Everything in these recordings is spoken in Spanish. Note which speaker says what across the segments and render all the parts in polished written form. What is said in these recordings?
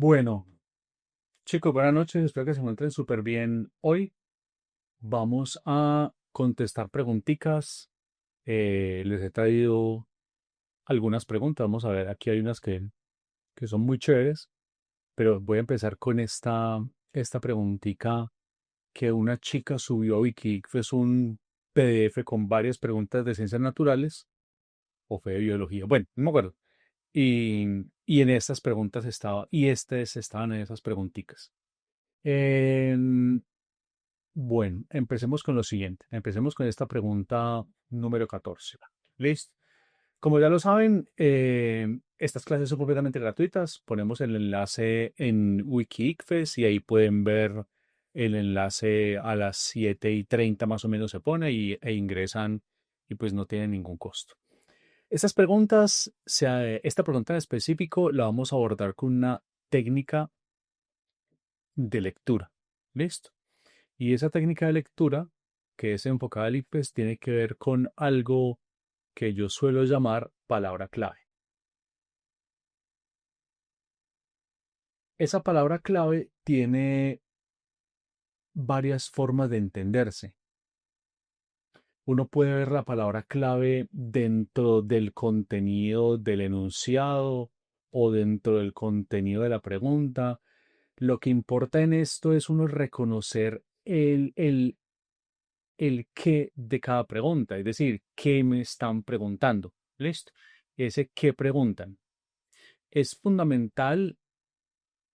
Speaker 1: Bueno, chicos, buenas noches. Espero que se encuentren súper bien. Hoy vamos a contestar preguntitas. Les he traído algunas preguntas. Vamos a ver, aquí hay unas que son muy chéveres, pero voy a empezar con esta preguntita que una chica subió a Wiki. Es un PDF con varias preguntas de ciencias naturales o fue de biología. Bueno, no me acuerdo. Y, y en estas preguntas estaban en esas preguntitas. Bueno, empecemos con lo siguiente. Empecemos con esta pregunta número 14. ¿Listo? Como ya lo saben, estas clases son completamente gratuitas. Ponemos el enlace en WikiICFES y ahí pueden ver el enlace a las 7:30 más o menos se pone e ingresan y pues no tienen ningún costo. Esta pregunta en específico la vamos a abordar con una técnica de lectura. ¿Listo? Y esa técnica de lectura, que es enfocada al IPES, tiene que ver con algo que yo suelo llamar palabra clave. Esa palabra clave tiene varias formas de entenderse. Uno puede ver la palabra clave dentro del contenido del enunciado o dentro del contenido de la pregunta. Lo que importa en esto es uno reconocer el qué de cada pregunta, es decir, qué me están preguntando. ¿Listo? Ese qué preguntan. Es fundamental,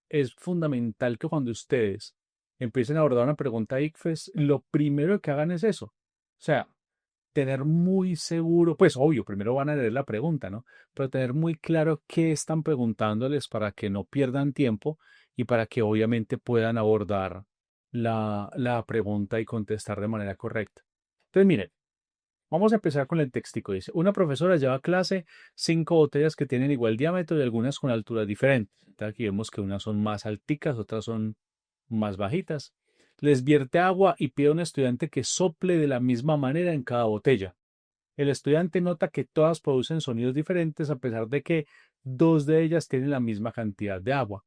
Speaker 1: es fundamental que cuando ustedes empiecen a abordar una pregunta ICFES, lo primero que hagan es eso. O sea, tener muy seguro, pues obvio, primero van a leer la pregunta, ¿no? Pero tener muy claro qué están preguntándoles para que no pierdan tiempo y para que obviamente puedan abordar la pregunta y contestar de manera correcta. Entonces, miren, vamos a empezar con el textico. Dice, una profesora lleva a clase 5 botellas que tienen igual diámetro y algunas con alturas diferentes. Entonces, aquí vemos que unas son más alticas, otras son más bajitas. Les vierte agua y pide a un estudiante que sople de la misma manera en cada botella. El estudiante nota que todas producen sonidos diferentes a pesar de que dos de ellas tienen la misma cantidad de agua.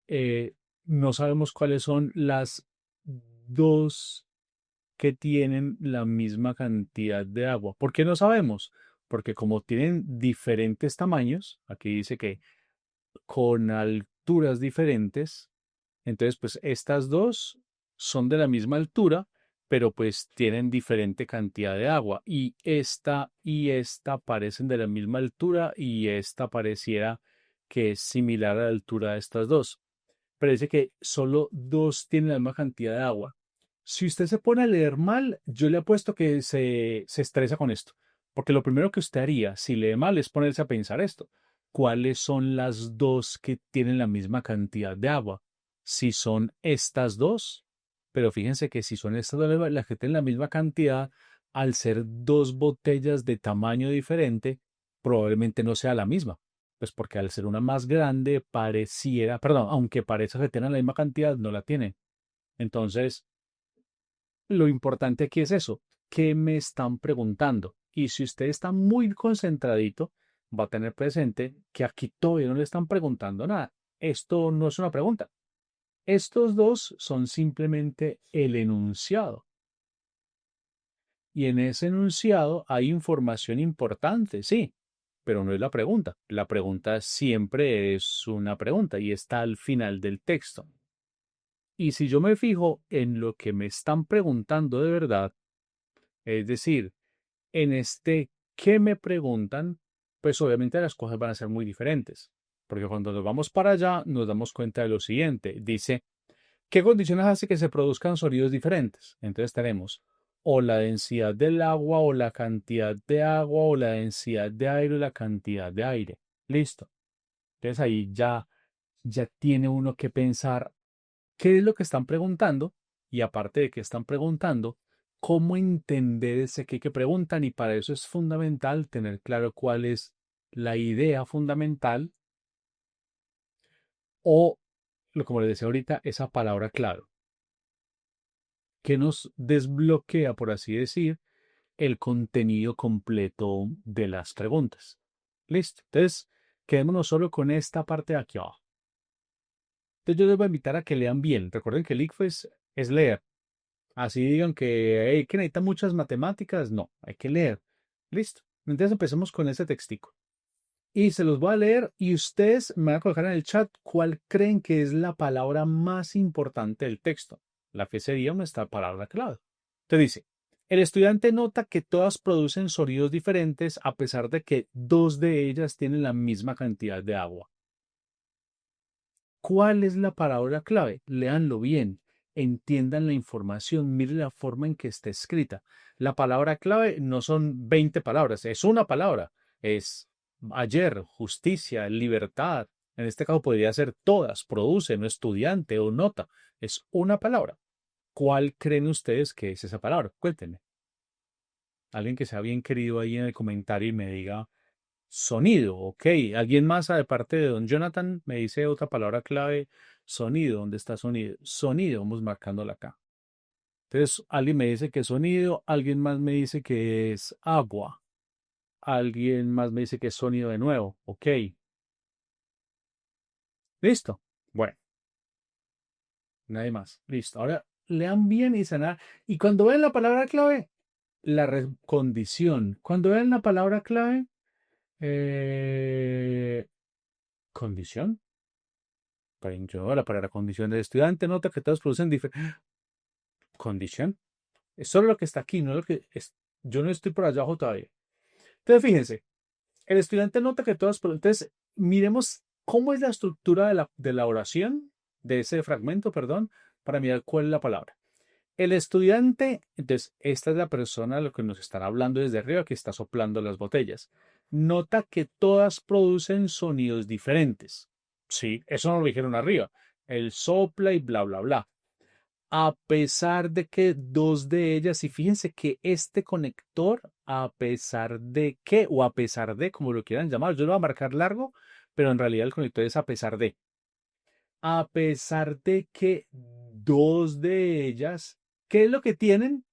Speaker 1: Eh, no sabemos cuáles son las dos que tienen la misma cantidad de agua. ¿Por qué no sabemos? Porque como tienen diferentes tamaños, aquí dice que con alturas diferentes, entonces pues estas dos son de la misma altura, pero pues tienen diferente cantidad de agua. Y esta parecen de la misma altura y esta pareciera que es similar a la altura de estas dos. Parece que solo dos tienen la misma cantidad de agua. Si usted se pone a leer mal, yo le apuesto que se estresa con esto. Porque lo primero que usted haría si lee mal es ponerse a pensar esto. ¿Cuáles son las dos que tienen la misma cantidad de agua? Si son estas dos, pero fíjense que si son estas dos las que tienen la misma cantidad, al ser dos botellas de tamaño diferente, probablemente no sea la misma. Pues porque al ser una más grande pareciera, perdón, aunque parece que tengan la misma cantidad, no la tienen. Entonces, lo importante aquí es eso, ¿qué me están preguntando? Y si usted está muy concentradito, va a tener presente que aquí todavía no le están preguntando nada. Esto no es una pregunta. Estos dos son simplemente el enunciado. Y en ese enunciado hay información importante, sí, pero no es la pregunta. La pregunta siempre es una pregunta y está al final del texto. Y si yo me fijo en lo que me están preguntando de verdad, es decir, en este qué me preguntan, pues obviamente las cosas van a ser muy diferentes. Porque cuando nos vamos para allá nos damos cuenta de lo siguiente. Dice, ¿qué condiciones hace que se produzcan sonidos diferentes? Entonces tenemos o la densidad del agua o la cantidad de agua o la densidad de aire o la cantidad de aire. Listo. Entonces ahí ya tiene uno que pensar qué es lo que están preguntando y aparte de qué están preguntando, cómo entender ese qué que preguntan y para eso es fundamental tener claro cuál es la idea fundamental o, como les decía ahorita, esa palabra clave que nos desbloquea, por así decir, el contenido completo de las preguntas. Listo. Entonces, quedémonos solo con esta parte de aquí abajo. Entonces yo les voy a invitar a que lean bien. Recuerden que el ICFES es leer. Así digan que, "Hey, que necesitan muchas matemáticas". No, hay que leer. Listo. Entonces empecemos con este textico. Y se los voy a leer y ustedes me van a colocar en el chat cuál creen que es la palabra más importante del texto. La que sería nuestra palabra clave. Te dice, el estudiante nota que todas producen sonidos diferentes a pesar de que dos de ellas tienen la misma cantidad de agua. ¿Cuál es la palabra clave? Léanlo bien, entiendan la información, miren la forma en que está escrita. La palabra clave no son 20 palabras, es una palabra. Es ayer, justicia, libertad. En este caso podría ser todas, producen, estudiante o nota. Es una palabra. ¿Cuál creen ustedes que es esa palabra? Cuéntenme. Alguien que sea bien querido ahí en el comentario y me diga sonido, ok. ¿Alguien más aparte de don Jonathan me dice otra palabra clave? Sonido, ¿dónde está sonido? Sonido, vamos marcándola acá. Entonces, alguien me dice que es sonido, alguien más me dice que es agua, alguien más me dice que es sonido de nuevo, ok. Listo. Bueno, nadie más. Listo. Ahora lean bien y sanar. Y cuando vean la palabra clave, condición. Cuando vean la palabra clave, eh, condición. Yo, la palabra condición del estudiante nota que todos producen diferente condición. Es solo lo que está aquí, no lo que es. Yo no estoy por allá abajo todavía. Entonces, fíjense, el estudiante nota que todos producen. Entonces, miremos cómo es la estructura de la oración, de ese fragmento, perdón, para mirar cuál es la palabra. El estudiante, entonces, esta es la persona a lo que nos estará hablando desde arriba, que está soplando las botellas. Nota que todas producen sonidos diferentes. Sí, eso no lo dijeron arriba. Él sopla y bla, bla, bla. A pesar de que dos de ellas, y fíjense que este conector, a pesar de que, o a pesar de, como lo quieran llamar, yo lo voy a marcar largo, pero en realidad el conector es a pesar de. A pesar de que dos de ellas, ¿qué es lo que tienen?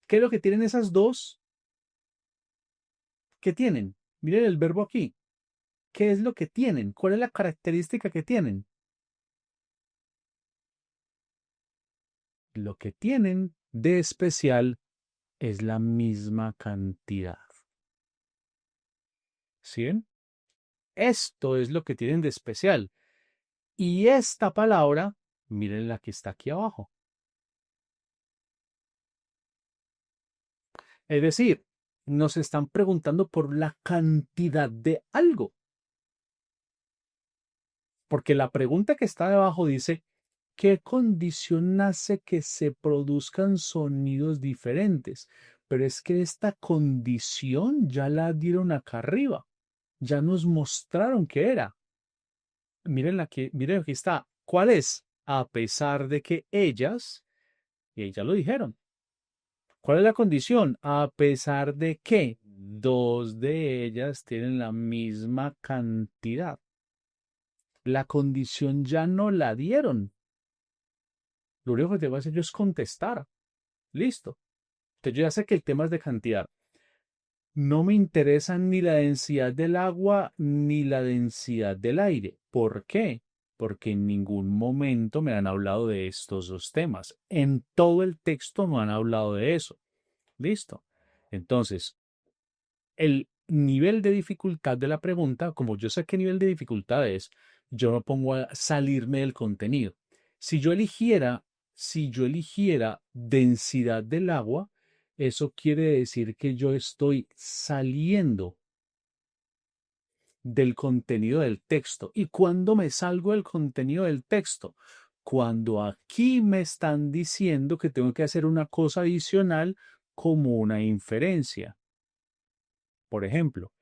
Speaker 1: ¿Qué es lo que tienen esas dos? ¿Qué tienen? Miren el verbo aquí. ¿Qué es lo que tienen? ¿Cuál es la característica que tienen? Lo que tienen de especial es la misma cantidad. ¿Sí ven? Esto es lo que tienen de especial. Y esta palabra, miren la que está aquí abajo. Es decir, nos están preguntando por la cantidad de algo. Porque la pregunta que está debajo dice, ¿qué condición hace que se produzcan sonidos diferentes? Pero es que esta condición ya la dieron acá arriba. Ya nos mostraron qué era. Miren aquí está. ¿Cuál es? A pesar de que ellas, y ya lo dijeron. ¿Cuál es la condición? A pesar de que dos de ellas tienen la misma cantidad. La condición ya no la dieron. Lo único que te voy a hacer yo es contestar. Listo. Entonces yo ya sé que el tema es de cantidad. No me interesa ni la densidad del agua ni la densidad del aire. ¿Por qué? Porque en ningún momento me han hablado de estos dos temas. En todo el texto no han hablado de eso. Listo. Entonces, el nivel de dificultad de la pregunta, como yo sé qué nivel de dificultad es, yo no pongo a salirme del contenido. Si yo eligiera, si yo eligiera densidad del agua, eso quiere decir que yo estoy saliendo del contenido del texto. ¿Y cuándo me salgo del contenido del texto? Cuando aquí me están diciendo que tengo que hacer una cosa adicional como una inferencia. Por ejemplo,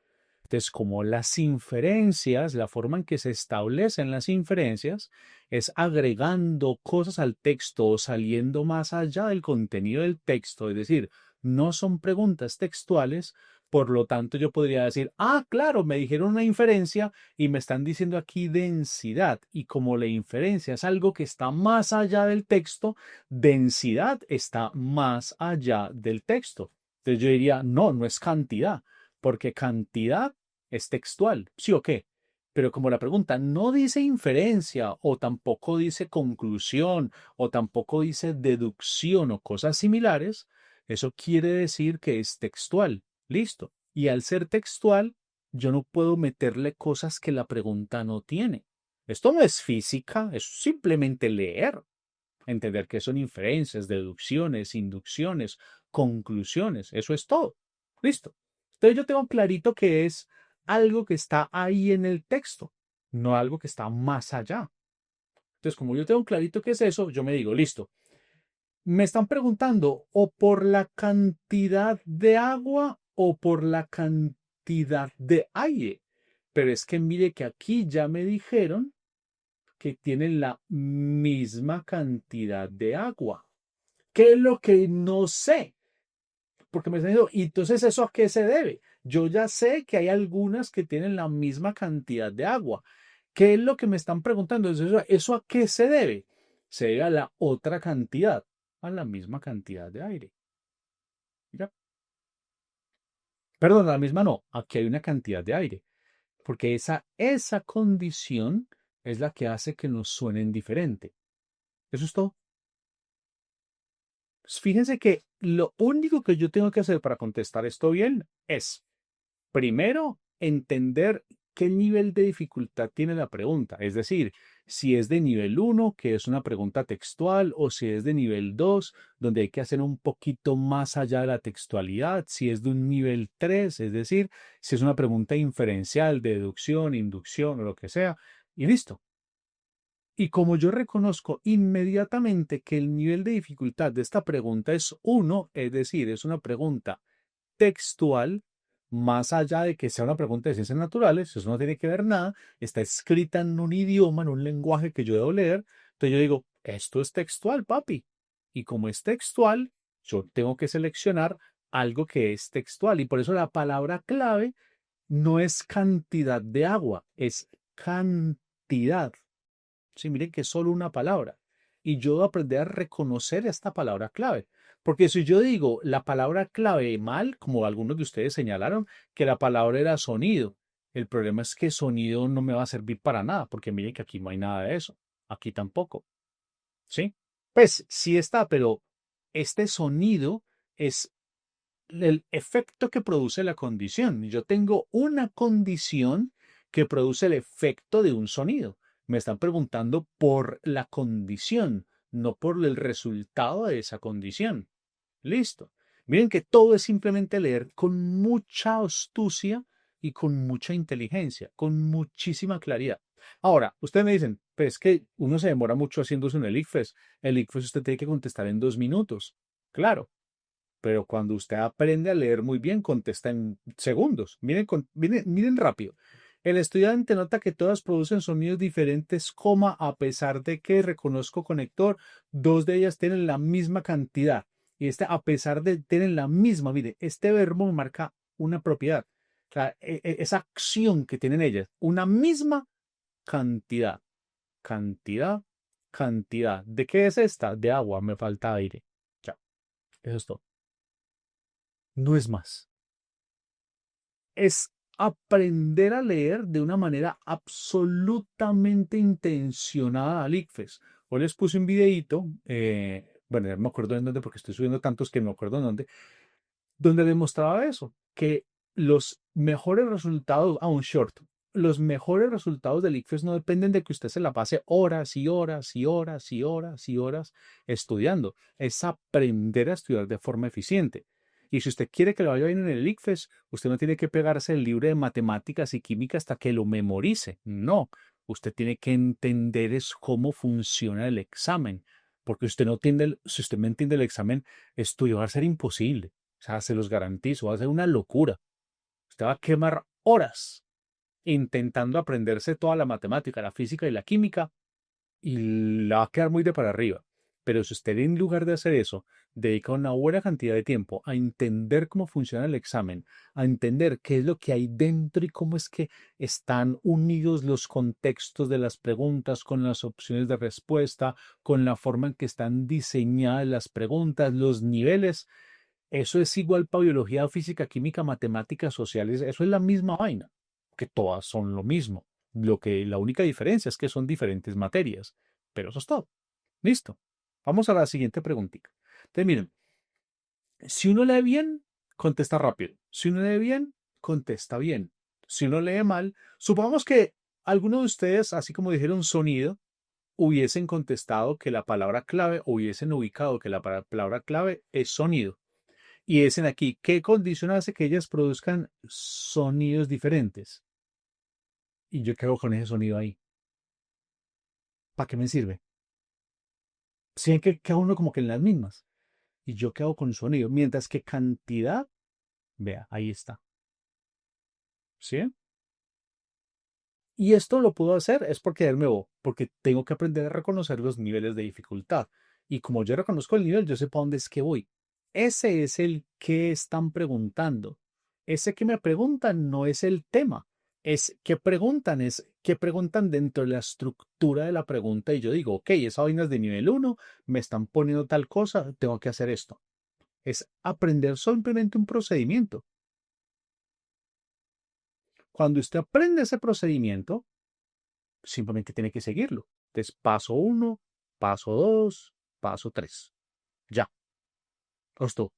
Speaker 1: entonces, como las inferencias, la forma en que se establecen las inferencias es agregando cosas al texto o saliendo más allá del contenido del texto, es decir, no son preguntas textuales, por lo tanto yo podría decir, ah, claro, me dijeron una inferencia y me están diciendo aquí densidad, y como la inferencia es algo que está más allá del texto, densidad está más allá del texto. Entonces yo diría, no, no es cantidad porque cantidad es textual, ¿sí o qué? Pero como la pregunta no dice inferencia o tampoco dice conclusión o tampoco dice deducción o cosas similares, eso quiere decir que es textual. Listo. Y al ser textual, yo no puedo meterle cosas que la pregunta no tiene. Esto no es física, es simplemente leer, entender qué son inferencias, deducciones, inducciones, conclusiones. Eso es todo. Listo. Entonces yo tengo clarito que es algo que está ahí en el texto, no algo que está más allá. Entonces, como yo tengo clarito que es eso, yo me digo, listo, me están preguntando o por la cantidad de agua o por la cantidad de aire. Pero es que mire que aquí ya me dijeron que tienen la misma cantidad de agua. ¿Qué es lo que no sé? Porque me están diciendo, ¿y entonces eso a qué se debe? Yo ya sé que hay algunas que tienen la misma cantidad de agua. ¿Qué es lo que me están preguntando? ¿Eso a qué se debe? Se debe a la otra cantidad, a la misma cantidad de aire. Mira, perdón, a la misma no, aquí hay una cantidad de aire, porque esa condición es la que hace que nos suenen diferente. Eso es todo. Pues fíjense que lo único que yo tengo que hacer para contestar esto bien es, primero, entender qué nivel de dificultad tiene la pregunta. Es decir, si es de nivel 1, que es una pregunta textual, o si es de nivel 2, donde hay que hacer un poquito más allá de la textualidad. Si es de un nivel 3, es decir, si es una pregunta inferencial, de deducción, inducción o lo que sea. Y listo. Y como yo reconozco inmediatamente que el nivel de dificultad de esta pregunta es 1, es decir, es una pregunta textual, más allá de que sea una pregunta de ciencias naturales, eso no tiene que ver nada, está escrita en un idioma, en un lenguaje que yo debo leer, entonces yo digo, esto es textual, papi. Y como es textual, yo tengo que seleccionar algo que es textual. Y por eso la palabra clave no es cantidad de agua, es cantidad. Sí, miren que es solo una palabra. Y yo debo aprender a reconocer esta palabra clave. Porque si yo digo la palabra clave mal, como algunos de ustedes señalaron, que la palabra era sonido, el problema es que sonido no me va a servir para nada, porque miren que aquí no hay nada de eso. Aquí tampoco. ¿Sí? Pues sí está, pero este sonido es el efecto que produce la condición. Yo tengo una condición que produce el efecto de un sonido. Me están preguntando por la condición, no por el resultado de esa condición. Listo. Miren que todo es simplemente leer con mucha astucia y con mucha inteligencia, con muchísima claridad. Ahora, ustedes me dicen, pues que uno se demora mucho haciéndose un ICFES. El ICFES usted tiene que contestar en 2 minutos. Claro, pero cuando usted aprende a leer muy bien, contesta en segundos. Miren rápido. El estudiante nota que todas producen sonidos diferentes, coma, a pesar de que reconozco conector, dos de ellas tienen la misma cantidad. Y a pesar de tener la misma, mire, este verbo marca una propiedad. O sea, esa acción que tienen ellas, una misma cantidad. Cantidad, cantidad. ¿De qué es esta? De agua, me falta aire. Ya, eso es todo. No es más. Es aprender a leer de una manera absolutamente intencionada al ICFES. Hoy les puse un videíto, bueno, ya no me acuerdo en dónde porque estoy subiendo tantos que no me acuerdo en dónde, donde demostraba eso, que los mejores resultados, a un short, los mejores resultados del ICFES no dependen de que usted se la pase horas y horas y horas y horas y horas estudiando, es aprender a estudiar de forma eficiente. Y si usted quiere que le vaya bien en el ICFES, usted no tiene que pegarse el libro de matemáticas y química hasta que lo memorice. No, usted tiene que entender es cómo funciona el examen. Porque usted no entiende, si usted me entiende el examen, estudiar va a ser imposible. O sea, se los garantizo, va a ser una locura. Usted va a quemar horas intentando aprenderse toda la matemática, la física y la química y la va a quedar muy de para arriba. Pero si usted en lugar de hacer eso, dedica una buena cantidad de tiempo a entender cómo funciona el examen, a entender qué es lo que hay dentro y cómo es que están unidos los contextos de las preguntas con las opciones de respuesta, con la forma en que están diseñadas las preguntas, los niveles, eso es igual para biología, física, química, matemáticas, sociales, eso es la misma vaina, que todas son lo mismo. La única diferencia es que son diferentes materias, pero eso es todo. Listo. Vamos a la siguiente preguntita. Entonces, miren, si uno lee bien, contesta rápido. Si uno lee bien, contesta bien. Si uno lee mal, supongamos que alguno de ustedes, así como dijeron sonido, hubiesen contestado que la palabra clave, o hubiesen ubicado que la palabra clave es sonido. Y dicen aquí, ¿qué condición hace que ellas produzcan sonidos diferentes? ¿Y yo qué hago con ese sonido ahí? ¿Para qué me sirve? Si ven que queda uno como que en las mismas. ¿Y yo qué hago con el sonido? Mientras que cantidad, vea, ahí está. ¿Sí? Y esto lo puedo hacer es porque, de nuevo, porque tengo que aprender a reconocer los niveles de dificultad. Y como yo reconozco el nivel, yo sé para dónde es que voy. Ese es el que están preguntando. Ese que me preguntan no es el tema. Es que preguntan dentro de la estructura de la pregunta. Y yo digo, ok, esa vaina es de nivel uno, me están poniendo tal cosa, tengo que hacer esto. Es aprender simplemente un procedimiento. Cuando usted aprende ese procedimiento, simplemente tiene que seguirlo. Entonces, paso uno, paso dos, paso tres. Ya. Esto.